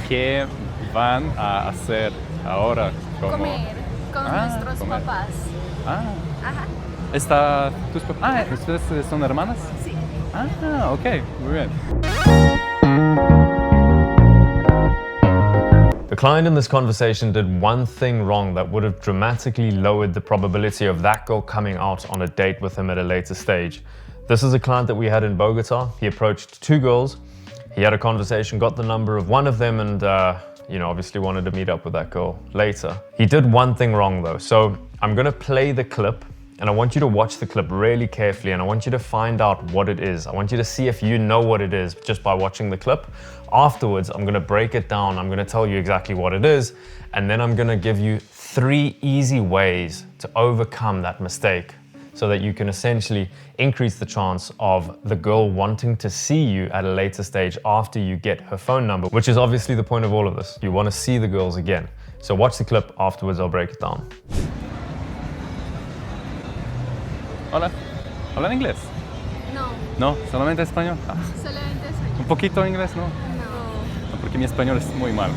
¿Qué van a hacer ahora? Comer con nuestros papás. Ajá. ¿Está tus papás? ¿Ustedes son hermanas? Sí. Ok, muy bien. The client in this conversation did one thing wrong that would have dramatically lowered the probability of that girl coming out on a date with him at a later stage. This is a client that we had in Bogota. He approached two girls. He had a conversation, got the number of one of them, and obviously wanted to meet up with that girl later. He did one thing wrong though. So I'm gonna play the clip and I want you to watch the clip really carefully and I want you to find out what it is. I want you to see if you know what it is just by watching the clip. Afterwards, I'm gonna break it down. I'm gonna tell you exactly what it is, and then I'm gonna give you 3 easy ways to overcome that mistake so that you can essentially increase the chance of the girl wanting to see you at a later stage after you get her phone number, which is obviously the point of all of this. You wanna see the girls again. So watch the clip, afterwards I'll break it down. Hola. ¿Hablan inglés? No. No, solamente español. Solamente español. Un poquito inglés, ¿no? No. Porque mi español es muy mal.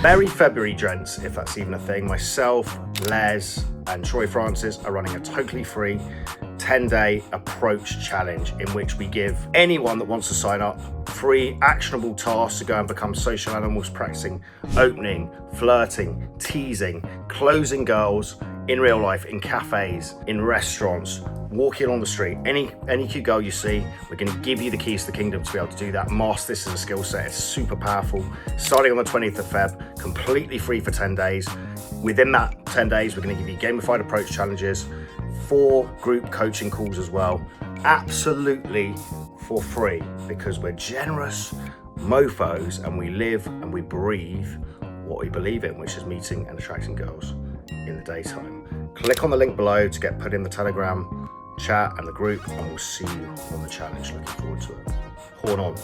Merry February, gents, if that's even a thing. Myself, Les, and Troy Francis are running a totally free 10-day approach challenge in which we give anyone that wants to sign up free actionable tasks to go and become social animals, practicing opening, flirting, teasing, closing girls in real life, in cafes, in restaurants, walking on the street, any cute girl you see, we're going to give you the keys to the kingdom to be able to do that. Master this as a skill set. It's super powerful. Starting on the 20th of Feb, completely free for 10 days. Within that 10 days, we're going to give you gamified approach challenges, 4 group coaching calls as well, absolutely for free, because we're generous mofos and we live and we breathe what we believe in, which is meeting and attracting girls in the daytime. Click on the link below to get put in the Telegram chat and the group, and we'll see you on the challenge. Looking forward to it. Horn on.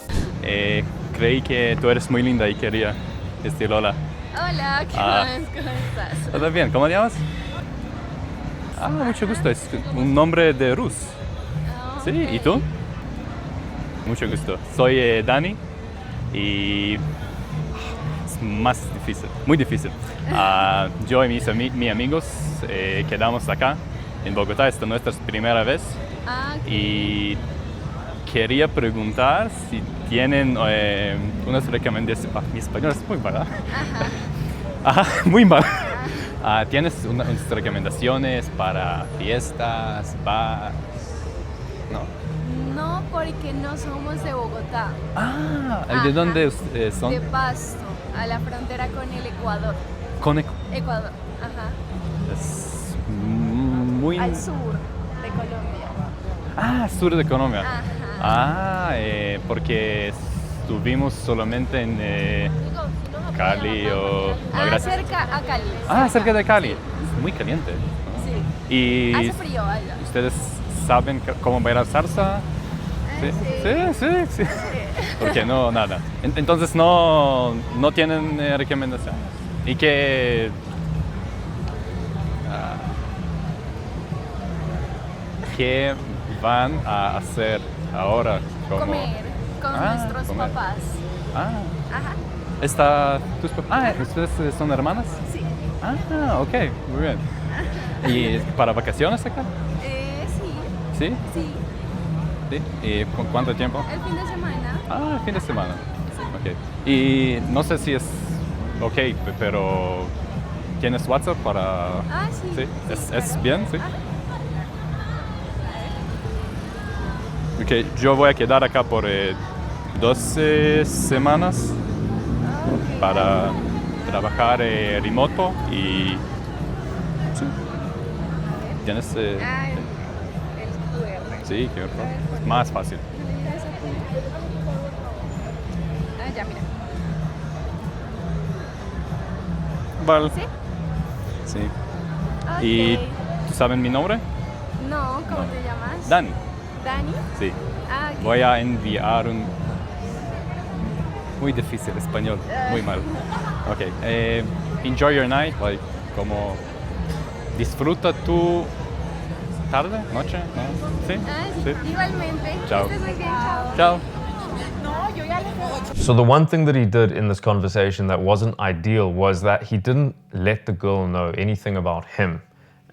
Creí que tú eres muy linda y quería decir hola. Hola, ¿qué más? ¿Cómo estás? ¿Todo bien? ¿Cómo te llamas? Mucho gusto. Es un nombre de Rus. Sí, ¿y tú? Mucho gusto. Soy Dani y es más difícil, muy difícil. Yo y mis amigos quedamos acá en Bogotá. Esta es nuestra primera vez. Y quería preguntar si tienen unas recomendaciones. Mi español es muy mal. Muy mal. ¿Tienes unas recomendaciones para fiestas, bares? No, porque no somos de Bogotá. ¿De dónde son? De Pasto, a la frontera con el Ecuador. Con Ecuador, ajá. Es muy... Al sur de Colombia. Sur de Colombia. Ajá. Porque estuvimos solamente en Cali o... No, gracias. Cerca a Cali. Cerca de Cali. Sí. Es muy caliente. Sí. Y hace frío allá. ¿Ustedes saben cómo bailar salsa? Sí. Porque no, nada. Entonces no tienen recomendaciones. ¿Y qué? ¿Qué van a hacer ahora? Comer con nuestros papás. Ajá. ¿Está tus papás? ¿Ustedes son hermanas? Sí. Ok, muy bien. ¿Y para vacaciones acá? Sí. ¿Sí? Sí. ¿Sí? ¿Y con cuánto tiempo? El fin de semana. El fin de semana. Ok. Y no sé si es ok, pero ¿tienes WhatsApp para...? Sí. ¿Sí? ¿Es claro. bien? Sí. Ok, yo voy a quedar acá por 12 semanas para trabajar remoto y... Sí. ¿Tienes...? El QR. Sí, QR. Es más fácil. Ya, mira. Vale. ¿Sí? Sí. Okay. ¿Y tú sabes mi nombre? No, ¿cómo te llamas? Dani. ¿Dani? Sí. Ok. Voy a enviar un... Muy difícil español, muy mal. Ok. Enjoy your night, como... Disfruta tu... tarde, noche, ¿no? ¿Sí? Sí. Igualmente. Chao. Que estés muy bien. Chao. Chao. No, So the one thing that he did in this conversation that wasn't ideal was that he didn't let the girl know anything about him.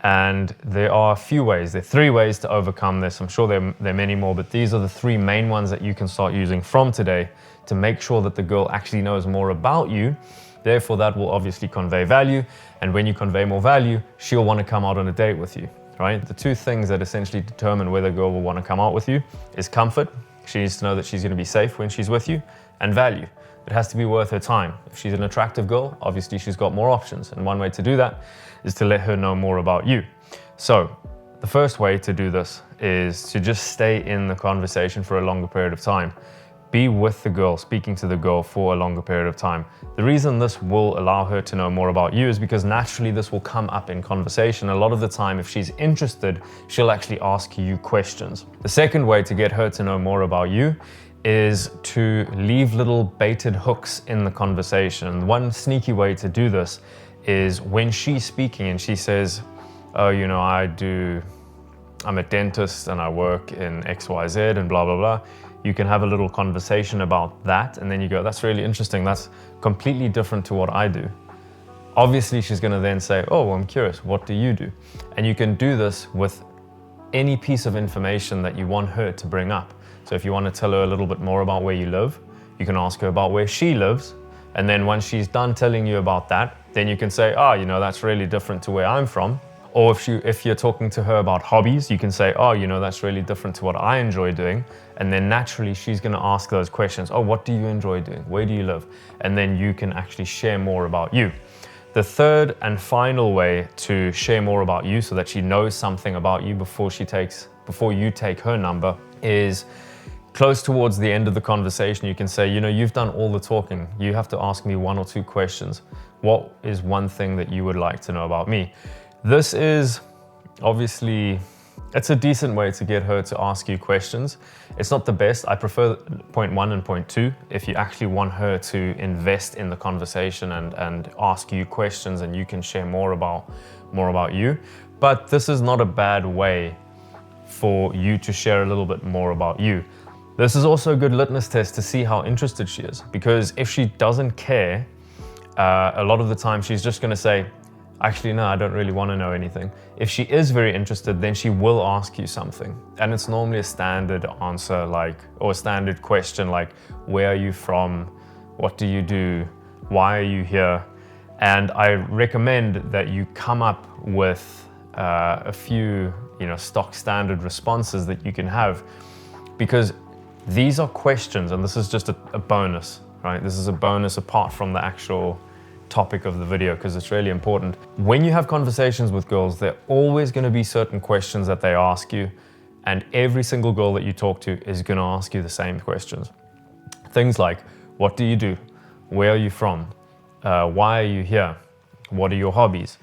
And there are a few ways, there are 3 ways to overcome this. I'm sure there are many more, but these are the 3 main ones that you can start using from today to make sure that the girl actually knows more about you. Therefore, that will obviously convey value. And when you convey more value, she'll want to come out on a date with you, right? The 2 things that essentially determine whether a girl will want to come out with you is comfort. She needs to know that she's going to be safe when she's with you, and value. It has to be worth her time. If she's an attractive girl, obviously she's got more options. And one way to do that is to let her know more about you. So the first way to do this is to just stay in the conversation for a longer period of time. Be with the girl, speaking to the girl for a longer period of time. The reason this will allow her to know more about you is because naturally this will come up in conversation. A lot of the time, if she's interested, she'll actually ask you questions. The second way to get her to know more about you is to leave little baited hooks in the conversation. One sneaky way to do this is when she's speaking and she says, oh, you know, I'm a dentist and I work in XYZ and blah, blah, blah. You can have a little conversation about that. And then you go, that's really interesting. That's completely different to what I do. Obviously, she's going to then say, oh, well, I'm curious, what do you do? And you can do this with any piece of information that you want her to bring up. So if you want to tell her a little bit more about where you live, you can ask her about where she lives. And then once she's done telling you about that, then you can say, oh, you know, that's really different to where I'm from. Or if you're talking to her about hobbies, you can say, oh, you know, that's really different to what I enjoy doing. And then naturally she's going to ask those questions. Oh, what do you enjoy doing? Where do you live? And then you can actually share more about you. The third and final way to share more about you so that she knows something about you before you take her number is close towards the end of the conversation. You can say, you know, you've done all the talking. You have to ask me 1 or 2 questions. What is one thing that you would like to know about me? This is obviously, it's a decent way to get her to ask you questions. It's not the best. I prefer point 1 and point 2 if you actually want her to invest in the conversation and ask you questions and you can share more about you. But this is not a bad way for you to share a little bit more about you. This is also a good litmus test to see how interested she is, because if she doesn't care, a lot of the time she's just going to say, actually, no, I don't really want to know anything. If she is very interested, then she will ask you something. And it's normally a standard answer, or a standard question like, where are you from? What do you do? Why are you here? And I recommend that you come up with a few, stock standard responses that you can have, because these are questions, and this is just a bonus, right? This is a bonus apart from the actual topic of the video, because it's really important. When you have conversations with girls, there are always going to be certain questions that they ask you, and every single girl that you talk to is going to ask you the same questions. Things like, what do you do? Where are you from? Why are you here? What are your hobbies?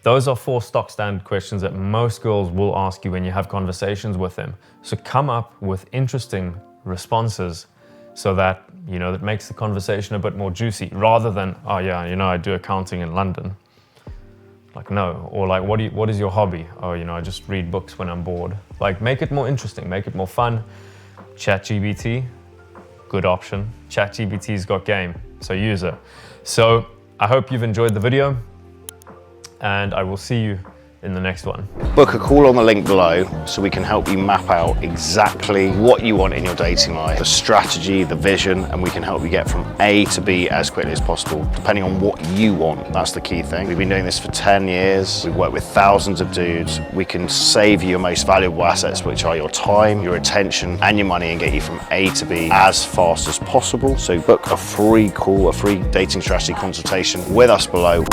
Those are 4 stock standard questions that most girls will ask you when you have conversations with them. So come up with interesting responses so that, that makes the conversation a bit more juicy, rather than, oh yeah, I do accounting in London. Like, no. Or like, what is your hobby? Oh, I just read books when I'm bored. Like, make it more interesting, make it more fun. ChatGPT, good option. ChatGPT's got game, so use it. So I hope you've enjoyed the video, and I will see you in the next one. Book a call on the link below so we can help you map out exactly what you want in your dating life, the strategy, the vision, and we can help you get from A to B as quickly as possible, depending on what you want. That's the key thing. We've been doing this for 10 years. We've worked with thousands of dudes. We can save you your most valuable assets, which are your time, your attention, and your money, and get you from A to B as fast as possible. So book a free call, a free dating strategy consultation with us below.